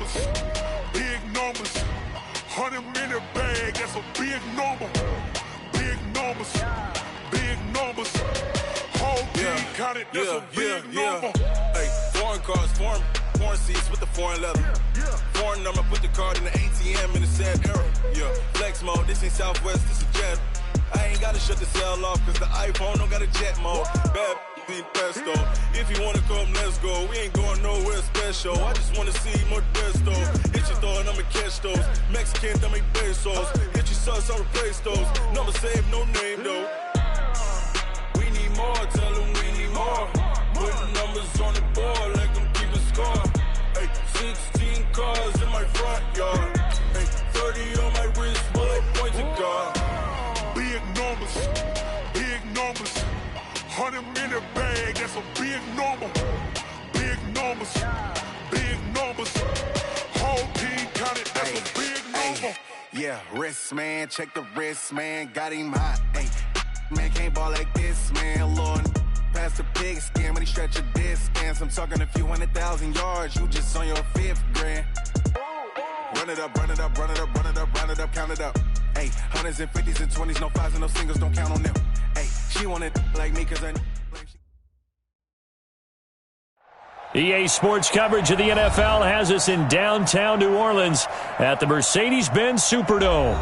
numbers, big numbers. 100-minute bag, that's a big number. Big numbers, big numbers. Whole team counted, that's a big number. Hey, foreign cars, foreign seats with the foreign leather. Foreign number, put the card in the ATM in the sad era. Yeah, flex mode, this ain't Southwest, this is jet. I ain't gotta shut the cell off, cause the iPhone don't got a jet mode. Bad need pesto. If you wanna come, let's go. We ain't going nowhere special. I just wanna see more desto. Hit your throw and I'ma catch those. Mexican, I make pesos. Hit your sauce, I'll replace those. Number save, no name though. We need more, tell them we need more. Putting numbers on the board, like them keep a score. Hey, 16 cars in my front yard. Hey, 30 on my wrist, bullet points of God. Big numbers, big numbers. 100-minute bag, that's a big number. Big numbers, big numbers. Whole team counted, that's a big number. Yeah, wrist man, check the wrist man, got him hot. Ay, man can't ball like this, man. Lord, past the pig skin when he stretch a distance. I'm talking a few 100,000 yards, you just on your 5th grand. Run it up, run it up, run it up, run it up, run it up, count it up. Ay, 100s and 50s and 20s, no 5s and no singles, don't count on them. Ay, she wanted like me cause I... EA Sports coverage of the NFL has us in downtown New Orleans at the Mercedes-Benz Superdome.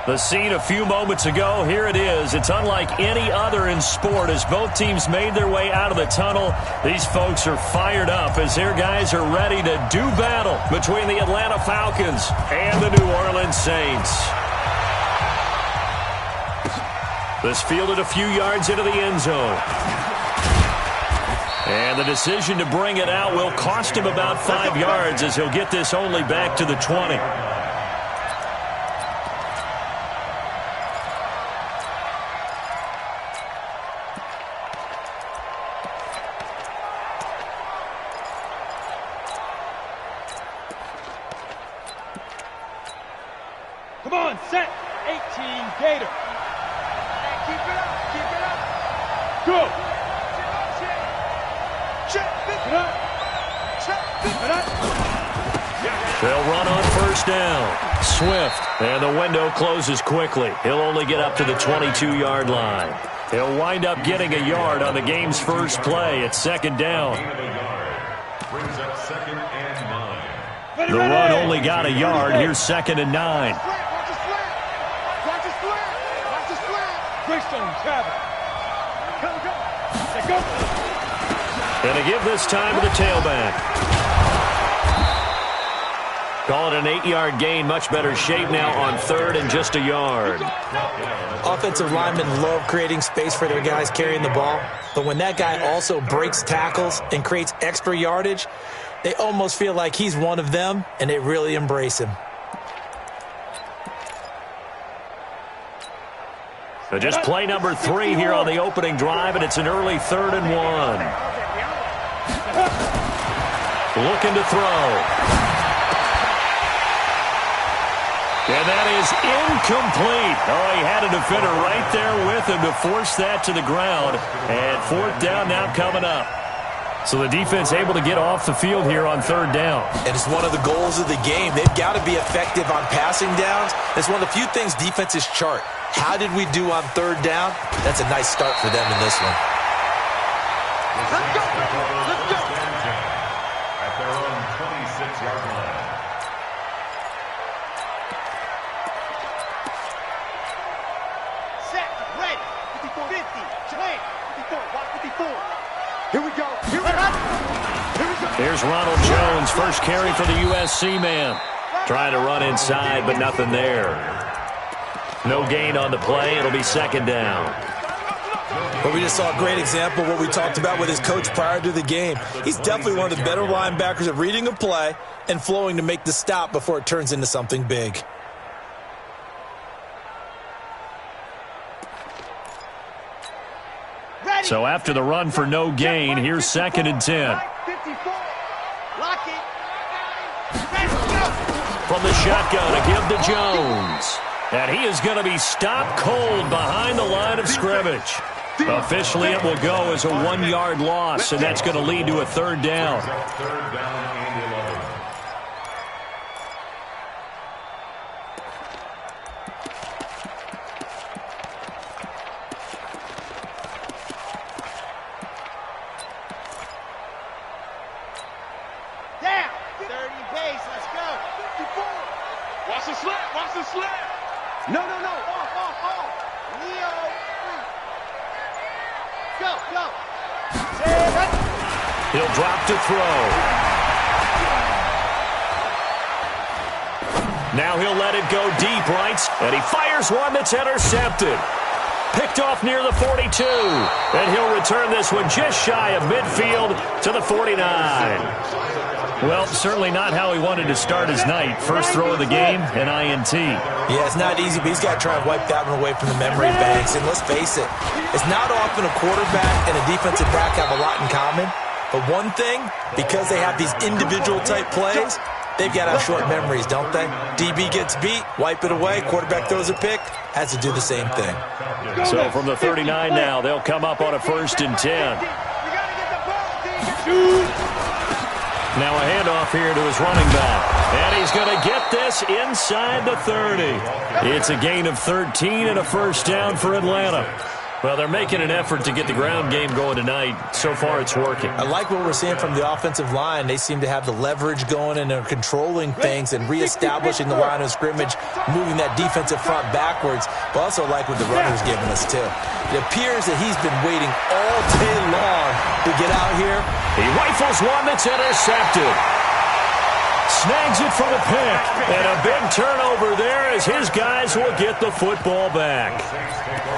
The scene a few moments ago, here it is. It's unlike any other in sport as both teams made their way out of the tunnel. These folks are fired up as their guys are ready to do battle between the Atlanta Falcons and the New Orleans Saints. This fielded a few yards into the end zone. And the decision to bring it out will cost him about 5 yards as he'll get this only back to the 20. Come on, set. 18, Gator. Keep it up, keep it up. Go. Check it up. Check it up. They'll run on first down. Swift, and the window closes quickly. He'll only get up to the 22-yard line. He'll wind up getting a yard on the game's first play at second down. Brings up 2nd and 9. The run only got a yard. Here's 2nd and 9. Greystone, Travis. Go. Let's go. And to give this time to the tailback. Call it an 8-yard gain. Much better shape now on 3rd and just a yard. Offensive linemen love creating space for their guys carrying the ball. But when that guy also breaks tackles and creates extra yardage, they almost feel like he's one of them, and they really embrace him. So just play number 3 here on the opening drive, and it's an early 3rd and 1. Looking to throw. And that is incomplete. Oh, he had a defender right there with him to force that to the ground. And 4th down now coming up. So the defense able to get off the field here on 3rd down. And it's one of the goals of the game. They've got to be effective on passing downs. It's one of the few things defenses chart. How did we do on 3rd down? That's a nice start for them in this one. Let's go. Let's go. At their own 26-yard line. Set, ready. 54, 50, 20, 54, 54. Here we go. Here we go. Here's Ronald Jones, first carry for the USC man. Trying to run inside, but nothing there. No gain on the play. It'll be 2nd down. But we just saw a great example of what we talked about with his coach prior to the game. He's definitely one of the better linebackers at reading a play and flowing to make the stop before it turns into something big. So after the run for no gain, here's 2nd and 10. From the shotgun, a give to Jones. And he is going to be stopped cold behind the line of scrimmage. Officially, it will go as a 1-yard loss, and that's going to lead to a 3rd down. He'll drop to throw. Now he'll let it go deep, right? And he fires one that's intercepted. Picked off near the 42. And he'll return this one just shy of midfield to the 49. Well, certainly not how he wanted to start his night. First throw of the game, an INT. Yeah, it's not easy, but he's got to try and wipe that one away from the memory banks. And let's face it, it's not often a quarterback and a defensive back have a lot in common. But one thing, because they have these individual type plays, they've got to have short memories, don't they? DB gets beat, wipe it away, quarterback throws a pick, has to do the same thing. So from the 39 now, they'll come up on a 1st and 10. Now a handoff here to his running back. And he's going to get this inside the 30. It's a gain of 13 and a first down for Atlanta. Well, they're making an effort to get the ground game going tonight. So far, it's working. I like what we're seeing from the offensive line. They seem to have the leverage going, and they're controlling things and reestablishing the line of scrimmage, moving that defensive front backwards. But also like what the runner's giving us, too. It appears that he's been waiting all day long to get out here. He rifles one that's intercepted. Snags it for the pick. And a big turnover there as his guys will get the football back.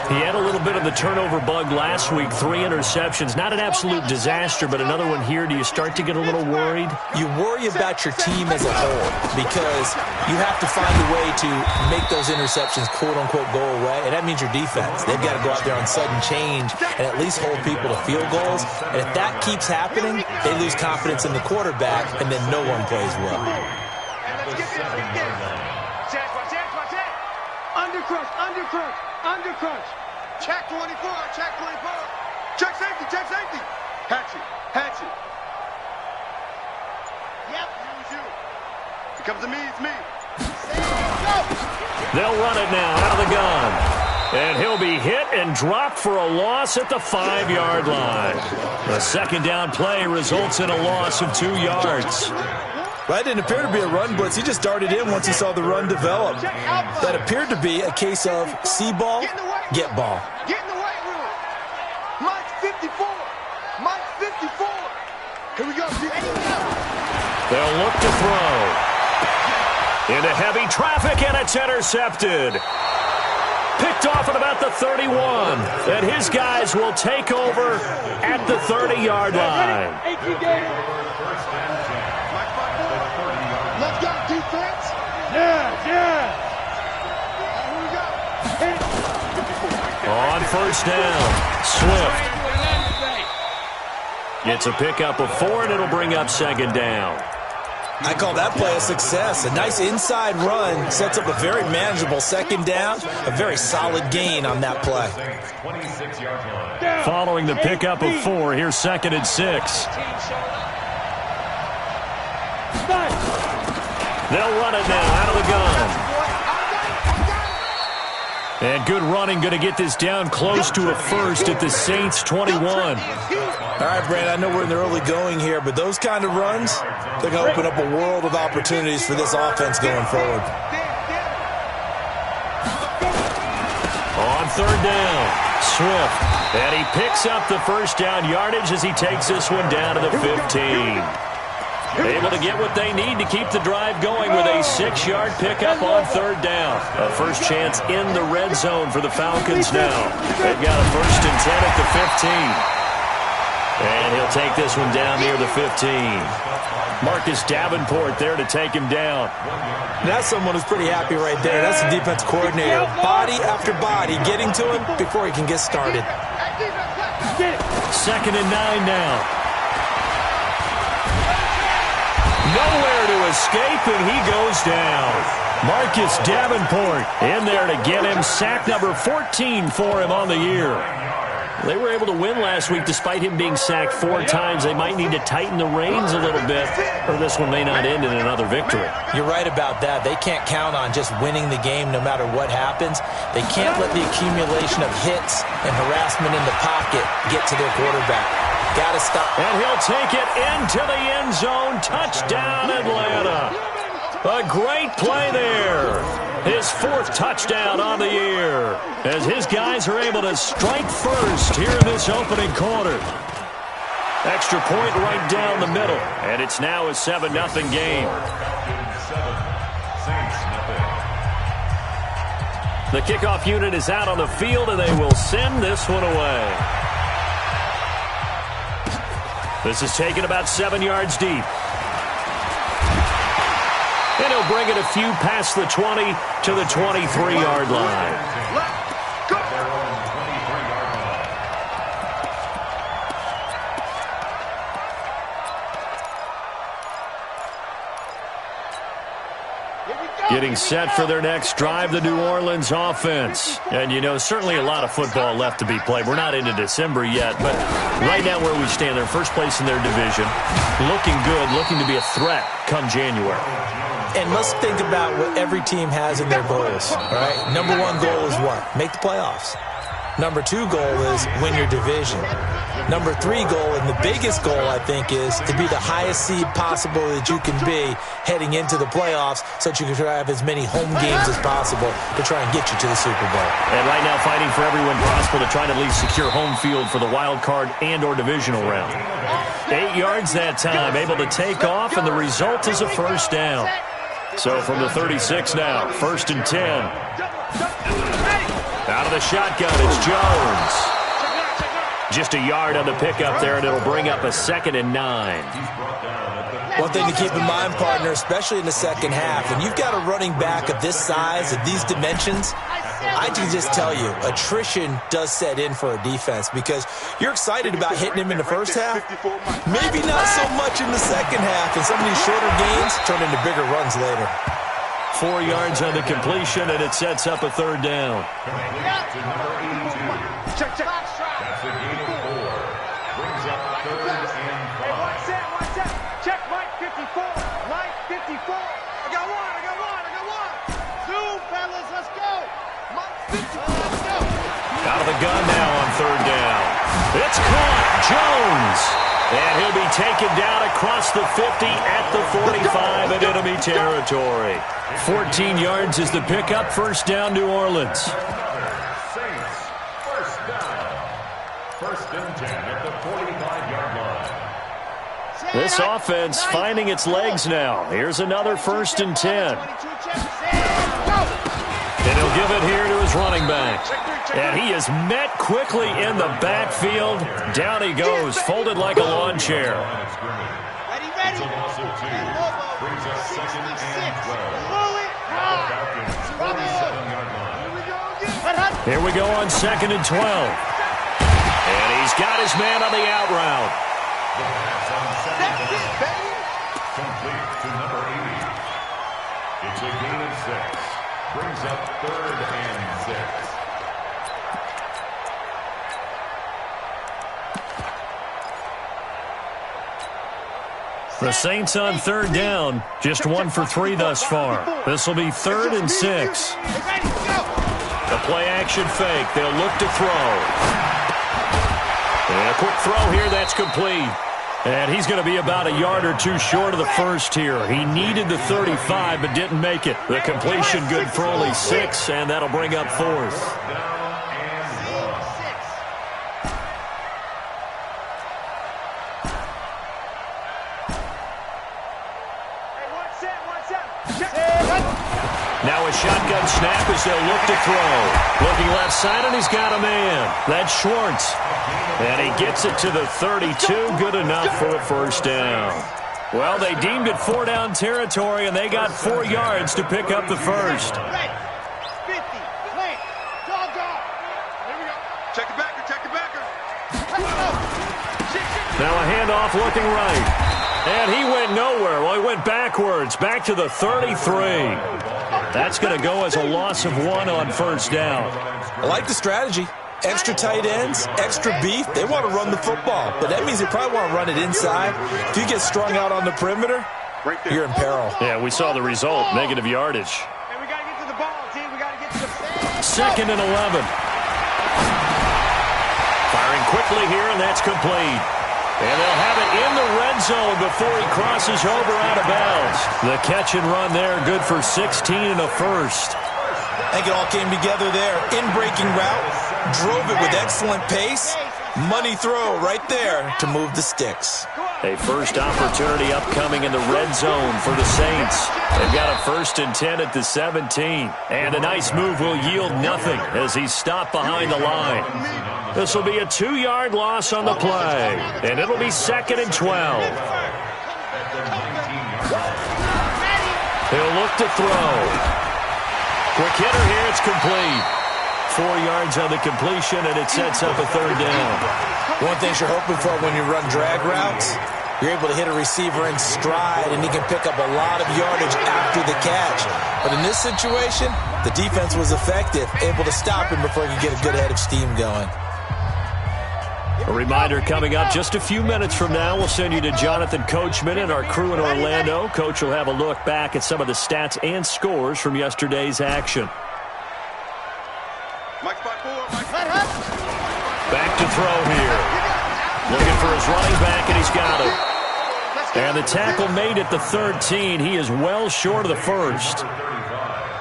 He had a little bit of the turnover bug last week, 3 interceptions. Not an absolute disaster, but another one here. Do you start to get a little worried? You worry about your team as a whole because you have to find a way to make those interceptions, quote-unquote, go away, and that means your defense. They've got to go out there on sudden change and at least hold people to field goals. And if that keeps happening, they lose confidence in the quarterback, and then no one plays well. Undercrunch. Check 24. Check safety. Hatch it. Yep. You. It comes to me, it's me. They'll run it now out of the gun. And he'll be hit and dropped for a loss at the 5-yard line. The second down play results in a loss of 2 yards. That didn't appear to be a run blitz. He just darted in once he saw the run develop. That appeared to be a case of see ball, get ball. Get in the weight room. Mike's 54. Here we go. They'll look to throw. Into heavy traffic, and it's intercepted. Picked off at about the 31. And his guys will take over at the 30-yard line. Let's go, defense. Yeah. On first down, Swift gets a pickup of 4, and it'll bring up second down. I call that play a success. A nice inside run sets up a very manageable second down. A very solid gain on that play. Following the pickup of 4, here's 2nd and 6. They'll run it now out of the gun. And good running, going to get this down close to a first at the Saints 21. All right, Brandon, I know we're in the early going here, but those kind of runs, they're going to open up a world of opportunities for this offense going forward. On third down, Swift. And he picks up the first down yardage as he takes this one down to the 15. Able to get what they need to keep the drive going with a 6-yard pickup on third down. A first chance in the red zone for the Falcons now. They've got a 1st and 10 at the 15. And he'll take this one down near the 15. Marcus Davenport there to take him down. That's someone who's pretty happy right there. That's the defense coordinator. Body after body getting to him before he can get started. 2nd and 9 now. Nowhere to escape, and he goes down. Marcus Davenport in there to get him. Sack number 14 for him on the year. They were able to win last week despite him being sacked 4 times. They might need to tighten the reins a little bit, or this one may not end in another victory. You're right about that. They can't count on just winning the game no matter what happens. They can't let the accumulation of hits and harassment in the pocket get to their quarterback. Got to stop. And he'll take it into the end zone. Touchdown, Atlanta. A great play there. His fourth touchdown on the year as his guys are able to strike first here in this opening quarter. Extra point right down the middle, and it's now a 7-0 game. The kickoff unit is out on the field, and they will send this one away. This is taken about 7 yards deep. And he'll bring it a few past the 20 to the 23-yard line. Let's go! Getting set for their next drive, the New Orleans offense. And, you know, certainly a lot of football left to be played. We're not into December yet, but right now where we stand, they're first place in their division. Looking good, looking to be a threat come January. And let's think about what every team has in their goals, right? Number one goal is what? Make the playoffs. Number two goal is win your division. Number three goal, and the biggest goal, I think, is to be the highest seed possible that you can be heading into the playoffs so that you can try to have as many home games as possible to try and get you to the Super Bowl. And right now fighting for every win possible to try to at least secure home field for the wild card and or divisional round. 8 yards that time, able to take off, and the result is a first down. So from the 36 now, 1st and 10. Out of the shotgun, it's Jones. Just a yard on the pickup there, and it'll bring up a 2nd and 9. One thing to keep in mind, partner, especially in the second half, when you've got a running back of this size, of these dimensions, I can just tell you, attrition does set in for a defense because you're excited about hitting him in the first half. Maybe not so much in the second half, and some of these shorter gains turn into bigger runs later. 4 yards on the completion, and it sets up a 3rd down. Check. That's a gain of 4. Brings up 3rd and 5. One set. Check, Mike 54. Mike 54. I got one. Zoom, fellas, let's go. Mike 54, let's go. Out of the gun now on 3rd down. It's caught. Jones. And he'll be taken down across the 50 at the 45 in enemy territory. 14 yards is the pickup. 1st down, New Orleans. Saints, 1st down. 1st and 10 at the 45-yard line. This offense finding its legs now. Here's another 1st and 10. And he'll give it here to his running back. And he is met quickly in the backfield. Down he goes, folded like a lawn chair. Ready. It's a loss of 2. Brings us 2nd and 12. Falcons, 47-yard line. Here we go on 2nd and 12. And he's got his man on the out route. The pass on 2nd down. Complete to number 80. It's a gain of 6. Brings up 3rd and 6. The Saints on 3rd down, just 1 for 3 thus far. This will be 3rd and 6. The play action fake. They'll look to throw. And a quick throw here, that's complete. And he's going to be about a yard or two short of the first here. He needed the 35 but didn't make it. The completion good for only 6, and that'll bring up 4th. Now a shotgun snap as they'll look to throw. Looking left side, and he's got a man. That's Schwartz. And he gets it to the 32. Good enough for a 1st down. Well, they deemed it 4-down territory, and they got 4 yards to pick up the 1st. Now a handoff looking right. And he went nowhere. Well, he went backwards, back to the 33. That's going to go as a loss of 1 on 1st down. I like the strategy. Extra tight ends, extra beef. They want to run the football, but that means they probably want to run it inside. If you get strung out on the perimeter, you're in peril. Yeah, we saw the result, negative yardage. And we got to get to the ball, team. We got to get to the 2nd and 11. Firing quickly here, and that's complete. And they'll have it in the red zone before he crosses over out of bounds. The catch and run there, good for 16 and a first. I think it all came together there. In-breaking route, drove it with excellent pace. Money throw right there to move the sticks. A first opportunity upcoming in the red zone for the Saints. They've got a 1st and 10 at the 17. And a nice move will yield nothing as he's stopped behind the line. This will be a 2-yard loss on the play. And it'll be 2nd and 12. He'll look to throw. Quick hitter here, it's complete. 4 yards on the completion, and it sets up a 3rd down. One thing you're hoping for when you run drag routes, you're able to hit a receiver in stride, and he can pick up a lot of yardage after the catch. But in this situation, the defense was effective, able to stop him before he could get a good head of steam going. A reminder coming up just a few minutes from now, we'll send you to Jonathan Coachman and our crew in Orlando. Coach will have a look back at some of the stats and scores from yesterday's action. Back to throw here. Looking for his running back, and he's got it. And the tackle made at the 13. He is well short of the first.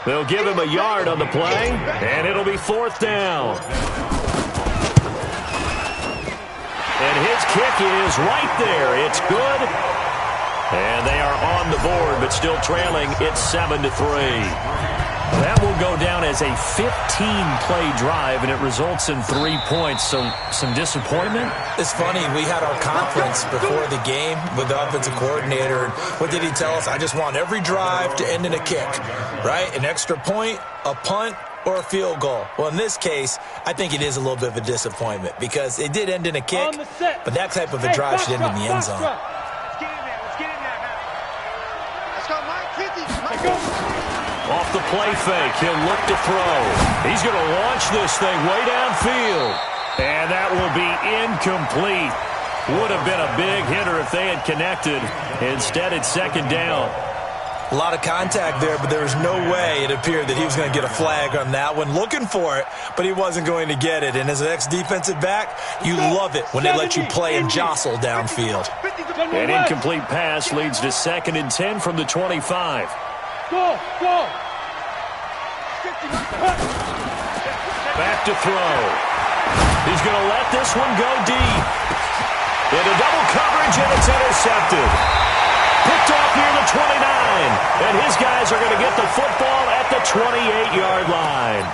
They'll give him a yard on the play, and it'll be 4th down. And his kick is right there. It's good. And they are on the board, but still trailing. It's 7-3. That will go down as a 15-play drive, and it results in 3 points. So some disappointment? It's funny. We had our conference before the game with the offensive coordinator. And what did he tell us? I just want every drive to end in a kick, right? An extra point, a punt, or a field goal. Well, in this case, I think it is a little bit of a disappointment because it did end in a kick, but that type of a drive should end in the end zone. Let's get in there now. Let's go, Mike. 50. Off the play fake, he'll look to throw. He's going to launch this thing way downfield. And that will be incomplete. Would have been a big hitter if they had connected. Instead, it's 2nd down. A lot of contact there, but there was no way it appeared that he was going to get a flag on that one. Looking for it, but he wasn't going to get it. And as an ex-defensive back, you love it when they let you play and jostle downfield. An incomplete pass leads to 2nd and 10 from the 25. Go! Back to throw. He's going to let this one go deep. Into double coverage, and it's intercepted. Picked off near the 29. And his guys are going to get the football at the 28-yard line.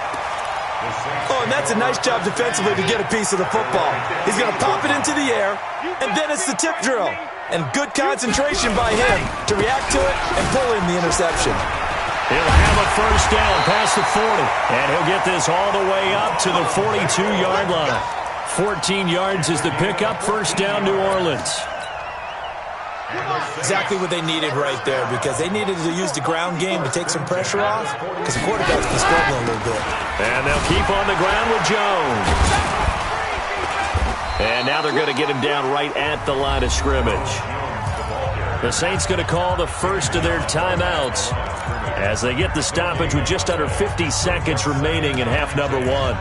Oh, and that's a nice job defensively to get a piece of the football. He's going to pop it into the air, and then it's the tip drill. And good concentration by him to react to it and pull in the interception. He'll have a 1st down past the 40. And he'll get this all the way up to the 42-yard line. 14 yards is the pickup. 1st down, New Orleans. Exactly what they needed right there because they needed to use the ground game to take some pressure off because the quarterback's been struggling a little bit. And they'll keep on the ground with Jones. And now they're going to get him down right at the line of scrimmage. The Saints going to call the first of their timeouts as they get the stoppage with just under 50 seconds remaining in half number 1.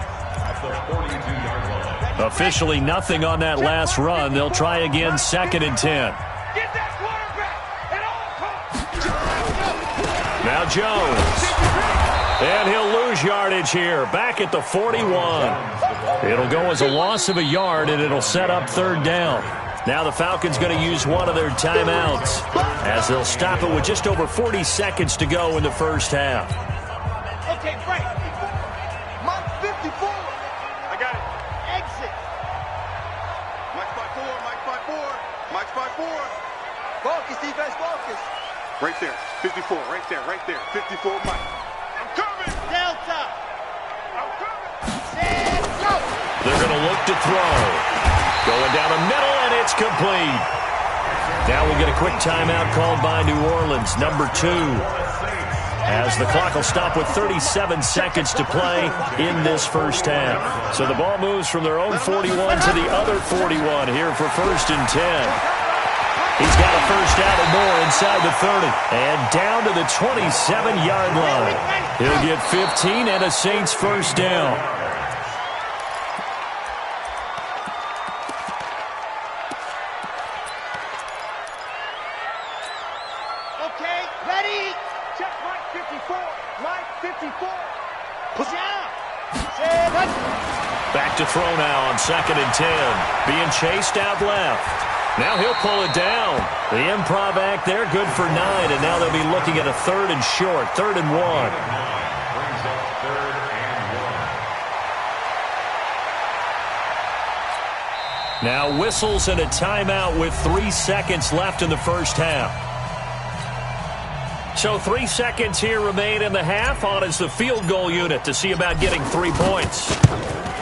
Officially nothing on that last run. They'll try again 2nd and 10. Now Jones. And he'll lose yardage here. Back at the 41. It'll go as a loss of a yard, and it'll set up 3rd down. Now the Falcons going to use one of their timeouts as they'll stop it with just over 40 seconds to go in the first half. Okay, break. Mike 54. I got it. Exit. Mike 54. Mike 54. Mike 54. Focus, defense, focus. Right there. 54. Right there. Right there. 54, Mike. I'm coming. Delta. I'm coming. Stand, go. They're going to look to throw. Going down the middle, and it's complete. Now we'll get a quick timeout called by New Orleans, number 2. As the clock will stop with 37 seconds to play in this first half. So the ball moves from their own 41 to the other 41 here for 1st and 10. He's got a 1st down and more inside the 30. And down to the 27-yard line. He'll get 15 and a Saints 1st down. Back to throw now on 2nd and 10. Being chased out left. Now he'll pull it down. The improv act there, good for 9, and now they'll be looking at a 3rd and short, 3rd and 1. Brings up 3rd and 1. Now whistles and a timeout with 3 seconds left in the first half. So 3 seconds here remain in the half. On is the field goal unit to see about getting 3 points.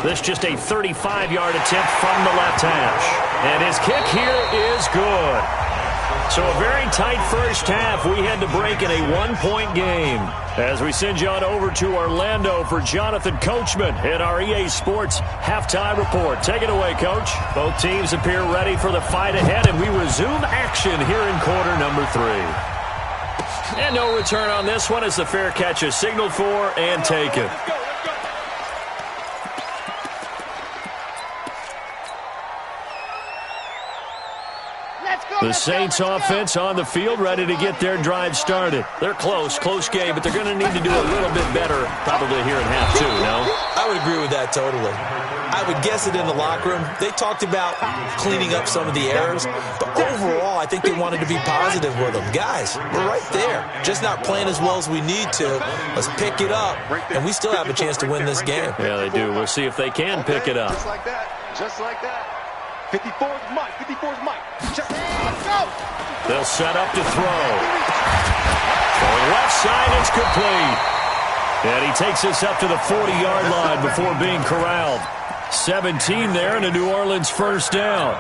This just a 35-yard attempt from the left hash. And his kick here is good. So a very tight first half. We had to break in a 1-point game. As we send you on over to Orlando for Jonathan Coachman in our EA Sports halftime report. Take it away, Coach. Both teams appear ready for the fight ahead, and we resume action here in quarter number 3. And no return on this one as the fair catch is signaled for and taken. The Saints offense on the field, ready to get their drive started. They're close game, but they're going to need to do a little bit better probably here in half 2, no? I would agree with that totally. I would guess it in the locker room. They talked about cleaning up some of the errors, but overall, I think they wanted to be positive with them. Guys, we're right there. Just not playing as well as we need to. Let's pick it up, and we still have a chance to win this game. Yeah, they do. We'll see if they can pick it up. Just like that. Just like that. 54's Mike. 54's Mike. Let's go. They'll set up to throw. Going left side, it's complete. And he takes us up to the 40-yard line before being corralled. 17 there and a New Orleans first down.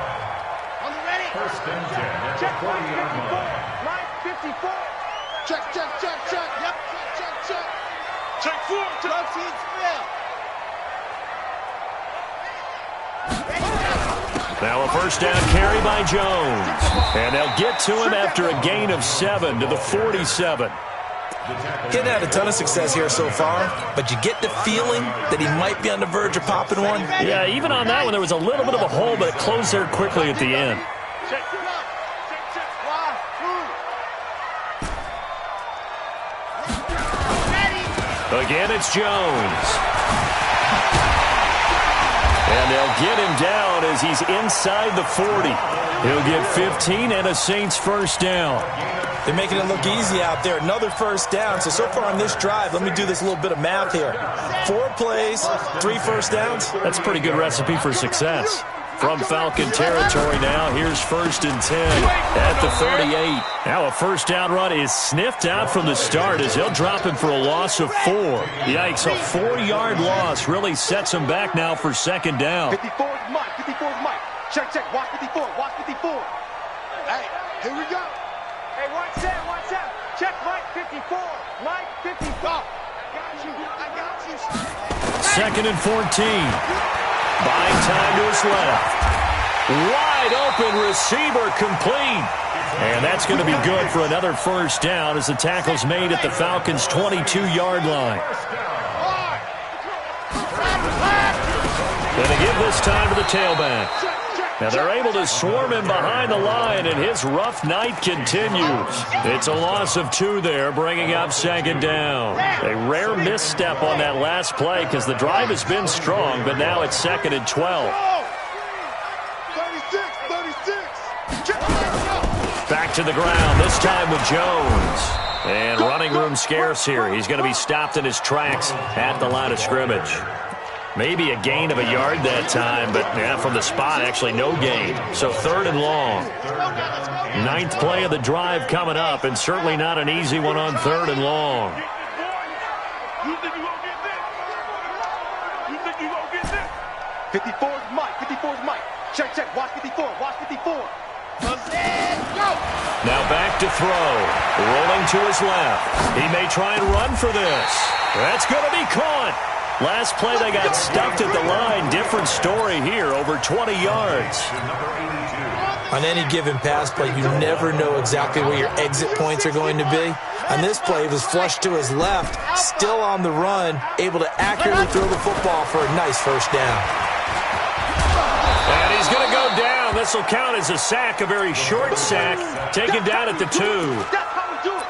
First and 10 at the 40-yard line. Mike, 54. Check. Yep. Check. Check 4. Love seed spell. Now a first down carry by Jones. And they'll get to him after a gain of 7 to the 47. Getting had a ton of success here so far, but you get the feeling that he might be on the verge of popping one. Yeah, even on that one, there was a little bit of a hole, but it closed there quickly at the end. Again, it's Jones. And they'll get him down as he's inside the 40. He'll get 15 and a Saints first down. They're making it look easy out there. Another first down. So far on this drive, let me do this little bit of math here. 4 plays, 3 first downs. That's a pretty good recipe for success. From Falcon territory now, here's 1st and 10 at the 38. Now a first down run is sniffed out from the start as they'll drop him for a loss of 4. Yikes, a 4-yard loss really sets him back now for 2nd down. 54's Mike. 54's Mike. Check. Watch 54. Hey, here we go. Hey, watch that. Check Mike 54. Mike 54. I got you. 2nd and 14. Buying time to his left. Wide open receiver complete. And that's going to be good for another first down as the tackle's made at the Falcons' 22-yard line. Going to give this time to the tailback. Now they're able to swarm him behind the line, and his rough night continues. It's a loss of 2 there, bringing up 2nd down. A rare misstep on that last play because the drive has been strong, but now it's 2nd and 12. 36. Back to the ground, this time with Jones. And running room scarce here. He's going to be stopped in his tracks at the line of scrimmage. Maybe a gain of a yard that time, but yeah, from the spot, actually no gain. So 3rd and long. 9th play of the drive coming up, and certainly not an easy one on 3rd and long. 54's Mike. Check. Watch 54. Now back to throw. Rolling to his left. He may try and run for this. That's going to be caught. Last play, they got stuffed at the line. Different story here, over 20 yards. On any given pass play, you never know exactly where your exit points are going to be. On this play, it was flushed to his left, still on the run, able to accurately throw the football for a nice first down. And he's going to go down. This will count as a sack, a very short sack, taken down at the 2.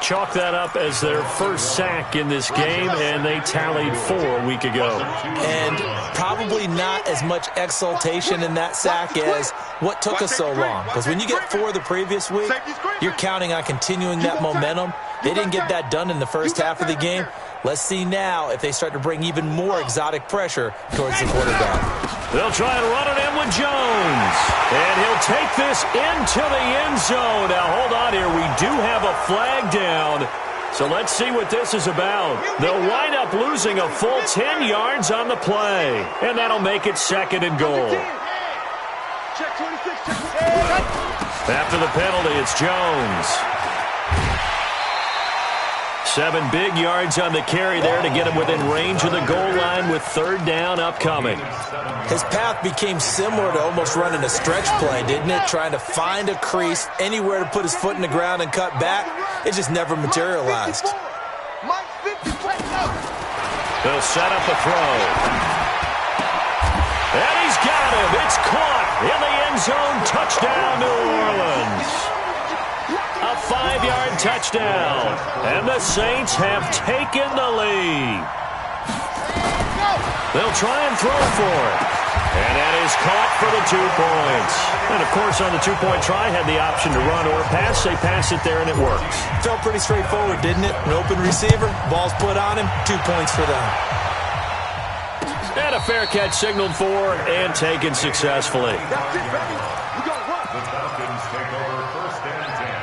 chalk that up as their first sack in this game, and they tallied 4 a week ago. And probably not as much exultation in that sack as what took us so long. Because when you get 4 the previous week, you're counting on continuing that momentum. They didn't get that done in the first half of the game. Let's see now if they start to bring even more exotic pressure towards the quarterback. They'll try and run it in with Jones. And he'll take this into the end zone. Now, hold on here. We do have a flag down. So let's see what this is about. They'll wind up losing a full 10 yards on the play. And that'll make it 2nd and goal. After the penalty, it's Jones. 7 big yards on the carry there to get him within range of the goal line with 3rd down upcoming. His path became similar to almost running a stretch play, didn't it? Trying to find a crease, anywhere to put his foot in the ground and cut back. It just never materialized. They'll set up a throw. And he's got him. It's caught in the end zone. Touchdown, New Orleans. A 5-yard touchdown. And the Saints have taken the lead. They'll try and throw for it. And that is caught for the 2 points. And, of course, on the 2-point try, had the option to run or pass. They pass it there, and it works. Felt pretty straightforward, didn't it? An open receiver, ball's put on him, 2 points for them. And a fair catch signaled for and taken successfully. The Falcons take over 1st and 10.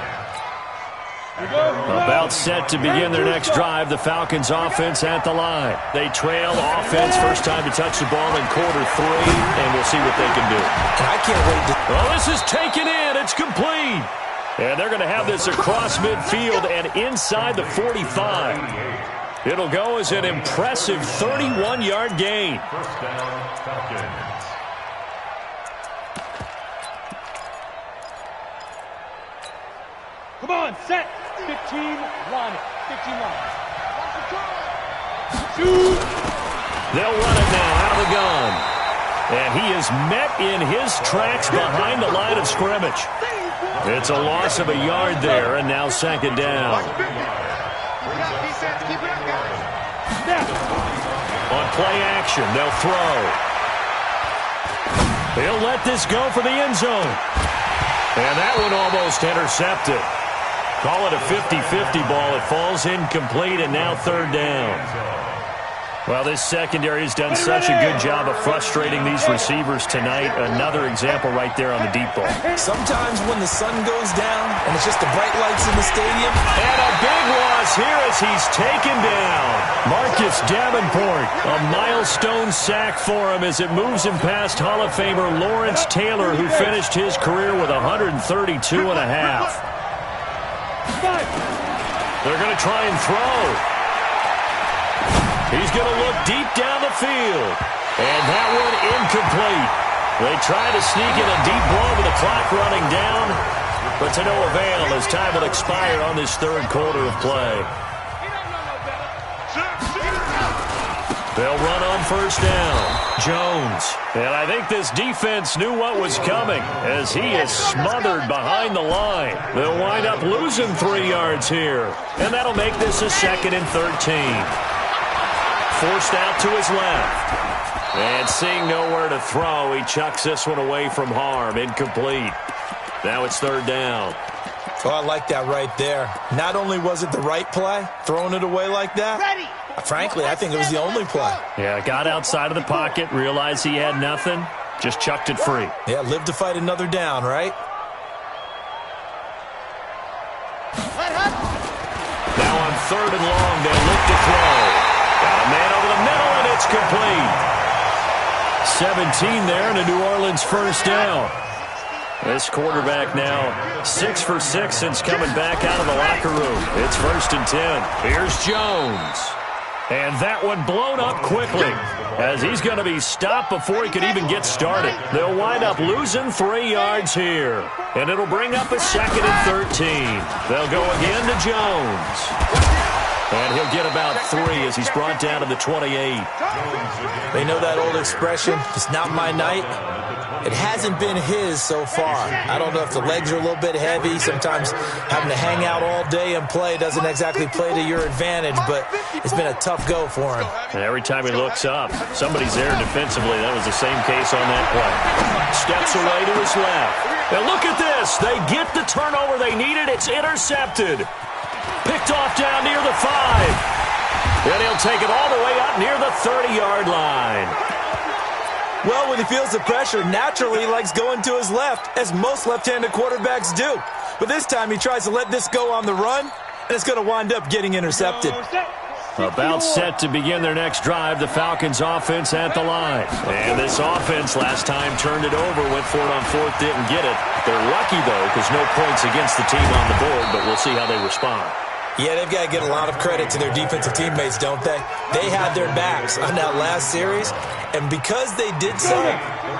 About set to begin their next drive, the Falcons offense at the line. They trail offense, first time to touch the ball in quarter 3, and we'll see what they can do. I can't wait to... Well, this is taken in. It's complete. And they're going to have this across midfield and inside the 45. It'll go as an impressive 31-yard gain. 1st down, Falcons. Come on, set. 15, line it. 15 line. Shoot. They'll run it now out of the gun. And he is met in his tracks behind the line of scrimmage. It's a loss of a yard there, and now 2nd down. On play action, they'll throw. He'll let this go for the end zone. And that one almost intercepted. Call it a 50-50 ball. It falls incomplete, and now 3rd down. Well, this secondary has done such a good job of frustrating these receivers tonight. Another example right there on the deep ball. Sometimes when the sun goes down and it's just the bright lights in the stadium. And a big loss here as he's taken down. Marcus Davenport, a milestone sack for him as it moves him past Hall of Famer Lawrence Taylor, who finished his career with 132 and a half. They're going to try and throw. He's going to look deep down the field. And that one incomplete. They try to sneak in a deep blow with the clock running down, but to no avail as time will expire on this 3rd quarter of play. They'll run on 1st down. Jones. And I think this defense knew what was coming as he is smothered behind the line. They'll wind up losing 3 yards here. And that'll make this a 2nd and 13. Forced out to his left. And seeing nowhere to throw, he chucks this one away from harm. Incomplete. Now it's 3rd down. Oh, I like that right there. Not only was it the right play, throwing it away like that, frankly, I think it was the only play. Yeah, got outside of the pocket, realized he had nothing, just chucked it free. Yeah, live to fight another down, right? Now on 3rd and long, they'll look to throw. Got a man over the middle, and it's complete. 17 there, and a New Orleans 1st down. This quarterback now 6 for 6 since coming back out of the locker room. It's 1st and 10. Here's Jones. And that one blown up quickly as he's going to be stopped before he could even get started. They'll wind up losing 3 yards here. And it'll bring up a 2nd and 13. They'll go again to Jones. And he'll get about 3 as he's brought down to the 28. They know that old expression, it's not my night. It hasn't been his so far. I don't know if the legs are a little bit heavy. Sometimes having to hang out all day and play doesn't exactly play to your advantage, but it's been a tough go for him. And every time he looks up, somebody's there defensively. That was the same case on that play. Steps away to his left. Now look at this. They get the turnover they needed. It's intercepted. Picked off down near the 5. Then he'll take it all the way up near the 30-yard line. Well, when he feels the pressure, naturally he likes going to his left, as most left-handed quarterbacks do. But this time he tries to let this go on the run, and it's going to wind up getting intercepted. About set to begin their next drive, the Falcons offense at the line. And this offense last time turned it over, went for it on fourth, didn't get it. They're lucky, though, because no points against the team on the board, but we'll see how they respond. Yeah, they've got to get a lot of credit to their defensive teammates, don't they? They had their backs on that last series, and because they did so,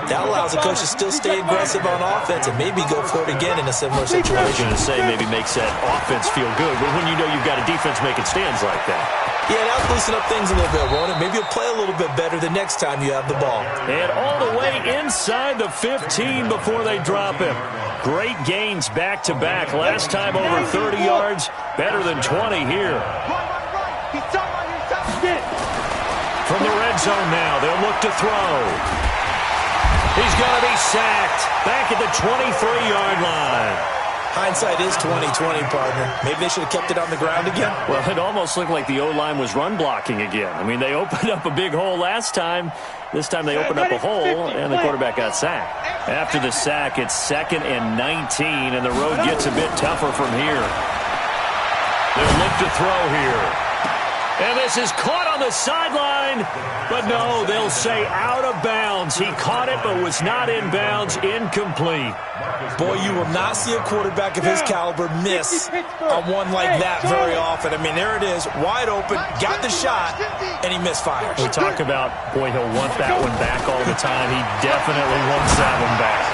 that allows the coach to still stay aggressive on offense and maybe go for it again in a similar situation. I was going to say maybe makes that offense feel good, but when you know you've got a defense making stands like that. Yeah, that'll loosen up things a little bit, won't it? Maybe you'll play a little bit better the next time you have the ball. And all the way inside the 15 before they drop him. Great gains back-to-back. Last time over 30 yards, better than 20 here. From the red zone now, they'll look to throw. He's going to be sacked back at the 23-yard line. Hindsight is 20/20, partner. Maybe they should have kept it on the ground again. Well, it almost looked like the O-line was run blocking again. I mean, they opened up a big hole last time. This time they opened up a hole, and the quarterback got sacked. After the sack, it's 2nd and 19, and the road gets a bit tougher from here. They'll look to throw here. And this is caught on the sideline, but no, they'll say out of bounds. He caught it, but was not in bounds, incomplete. Boy, you will not see a quarterback of his caliber miss on one like that very often. I mean, there it is, wide open, got the shot, and he misfires. We talk about, boy, he'll want that one back all the time. He definitely wants that one back.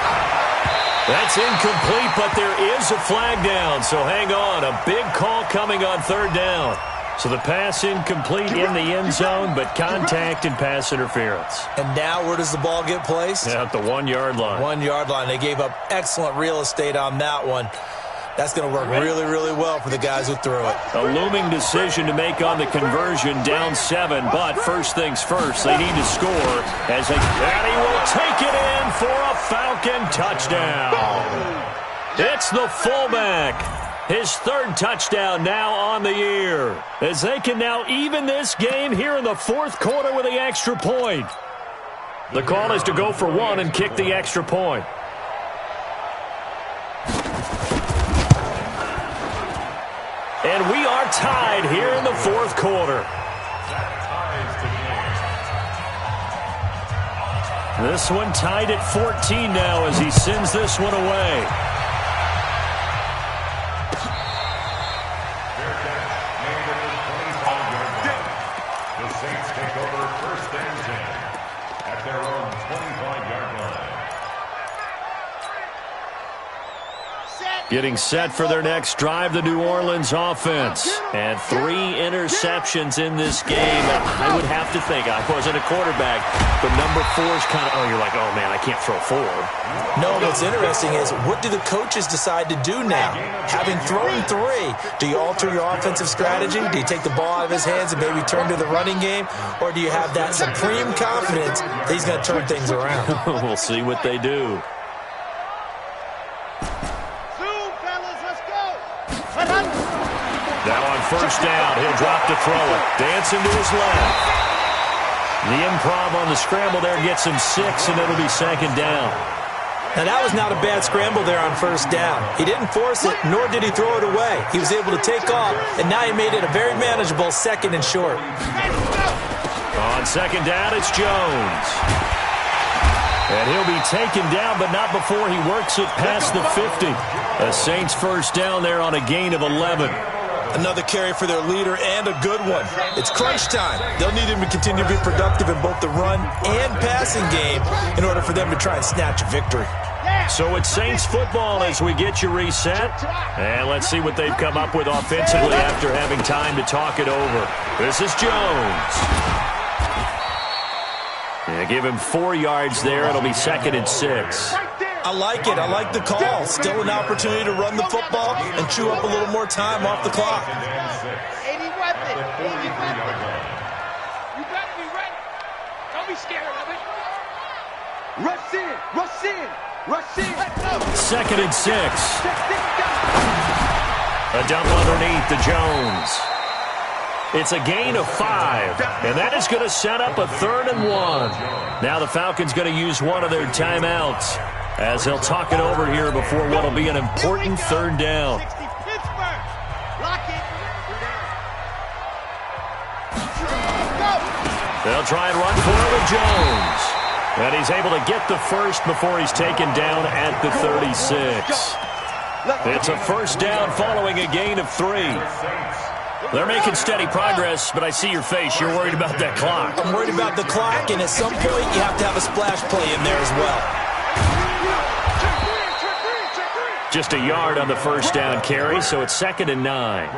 That's incomplete, but there is a flag down, so hang on. A big call coming on 3rd down. So the pass incomplete in the end zone, but contact and pass interference. And now where does the ball get placed? Yeah, at the 1-yard line. 1-yard line. They gave up excellent real estate on that one. That's going to work really, really well for the guys who threw it. A looming decision to make on the conversion, down 7. But first things first, they need to score. And he will take it in for a Falcon touchdown. It's the fullback. His 3rd touchdown now on the year, as they can now even this game here in the 4th quarter with the extra point. The call is to go for 1 and kick the extra point. And we are tied here in the 4th quarter. This one tied at 14 now as he sends this one away. Getting set for their next drive, the New Orleans offense. And 3 interceptions in this game. I would have to think, I wasn't a quarterback, but number 4 is kind of, you're like, oh, man, I can't throw 4. No, what's interesting is, what do the coaches decide to do now? Having thrown 3, do you alter your offensive strategy? Do you take the ball out of his hands and maybe turn to the running game? Or do you have that supreme confidence that he's going to turn things around? We'll see what they do. Now on 1st down, he'll drop to throw it. Dancing to his left. The improv on the scramble there gets him 6, and it'll be 2nd down. Now, that was not a bad scramble there on 1st down. He didn't force it, nor did he throw it away. He was able to take off, and now he made it a very manageable 2nd and short. On 2nd down, it's Jones. And he'll be taken down, but not before he works it past the 50. The Saints 1st down there on a gain of 11. Another carry for their leader, and a good one. It's crunch time. They'll need him to continue to be productive in both the run and passing game in order for them to try and snatch a victory. So it's Saints football as we get you reset. And let's see what they've come up with offensively after having time to talk it over. This is Jones. And give him 4 yards there. It'll be 2nd and 6. I like it. I like the call. Still an opportunity to run the football and chew up a little more time off the clock. 80 weapon. 80 weapon. You better be ready. Don't be scared of it. Rush in. Rush in. Rush in. 2nd and 6. A dump underneath to Jones. It's a gain of 5, and that is going to set up a 3rd and 1. Now the Falcons going to use one of their timeouts as they'll talk it over here before what will be an important 3rd down. They'll try and run for it with Jones. And he's able to get the first before he's taken down at the 36. It's a 1st down following a gain of 3. They're making steady progress, but I see your face. You're worried about that clock. I'm worried about the clock, and at some point you have to have a splash play in there as well. Just a yard on the 1st down carry, so it's 2nd and 9.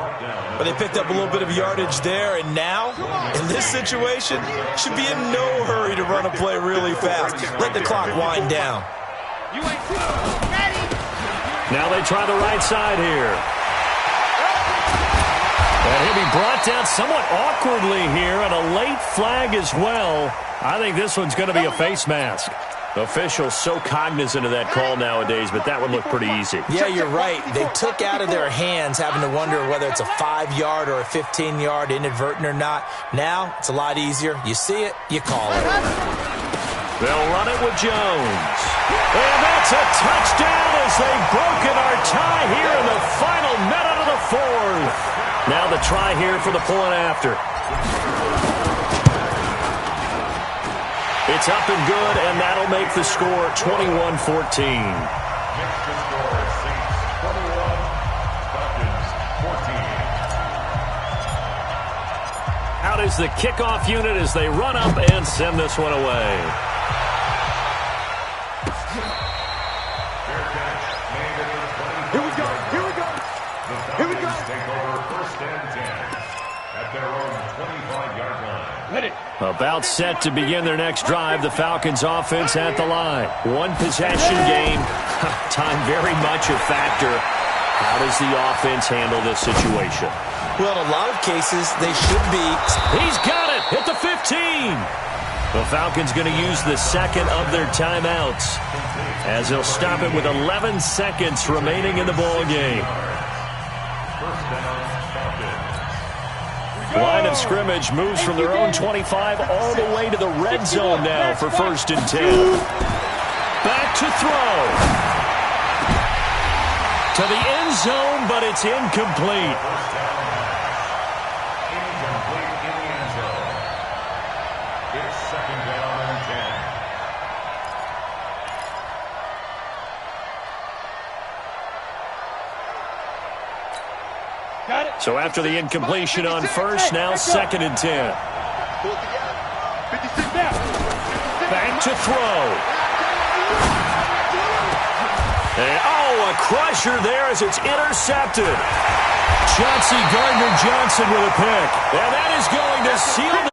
But they picked up a little bit of yardage there, and now, in this situation, should be in no hurry to run a play really fast. Let the clock wind down. Now they try the right side here. And he'll be brought down somewhat awkwardly here, and a late flag as well. I think this one's going to be a face mask. Officials so cognizant of that call nowadays, but that would look pretty easy. Yeah, you're right. They took out of their hands having to wonder whether it's a 5-yard or a 15-yard inadvertent or not. Now, it's a lot easier. You see it, you call it. They'll run it with Jones. And that's a touchdown as they've broken our tie here in the final minute of the 4th. Now the try here for the point after. It's up and good, and that'll make the score 21-14. Out is the kickoff unit as they run up and send this one away. Here we go. Here we go. Here we go. Take over 1st and 10 at their own 25-yard line. About set to begin their next drive. The Falcons offense at the line. One possession game. Time very much a factor. How does the offense handle this situation? Well, in a lot of cases, they should be. He's got it at the 15. The Falcons going to use the 2nd of their timeouts as they'll stop it with 11 seconds remaining in the ball game. Line of scrimmage moves from their own 25 all the way to the red zone now for 1st and 10. Back to throw. To the end zone, but it's incomplete. Incomplete in the end zone. It's 2nd down and 10. Got it. So after the incompletion on 1st, now 2nd and 10. Back to throw. And, a crusher there as it's intercepted. Chauncey Gardner-Johnson with a pick. And that is going to seal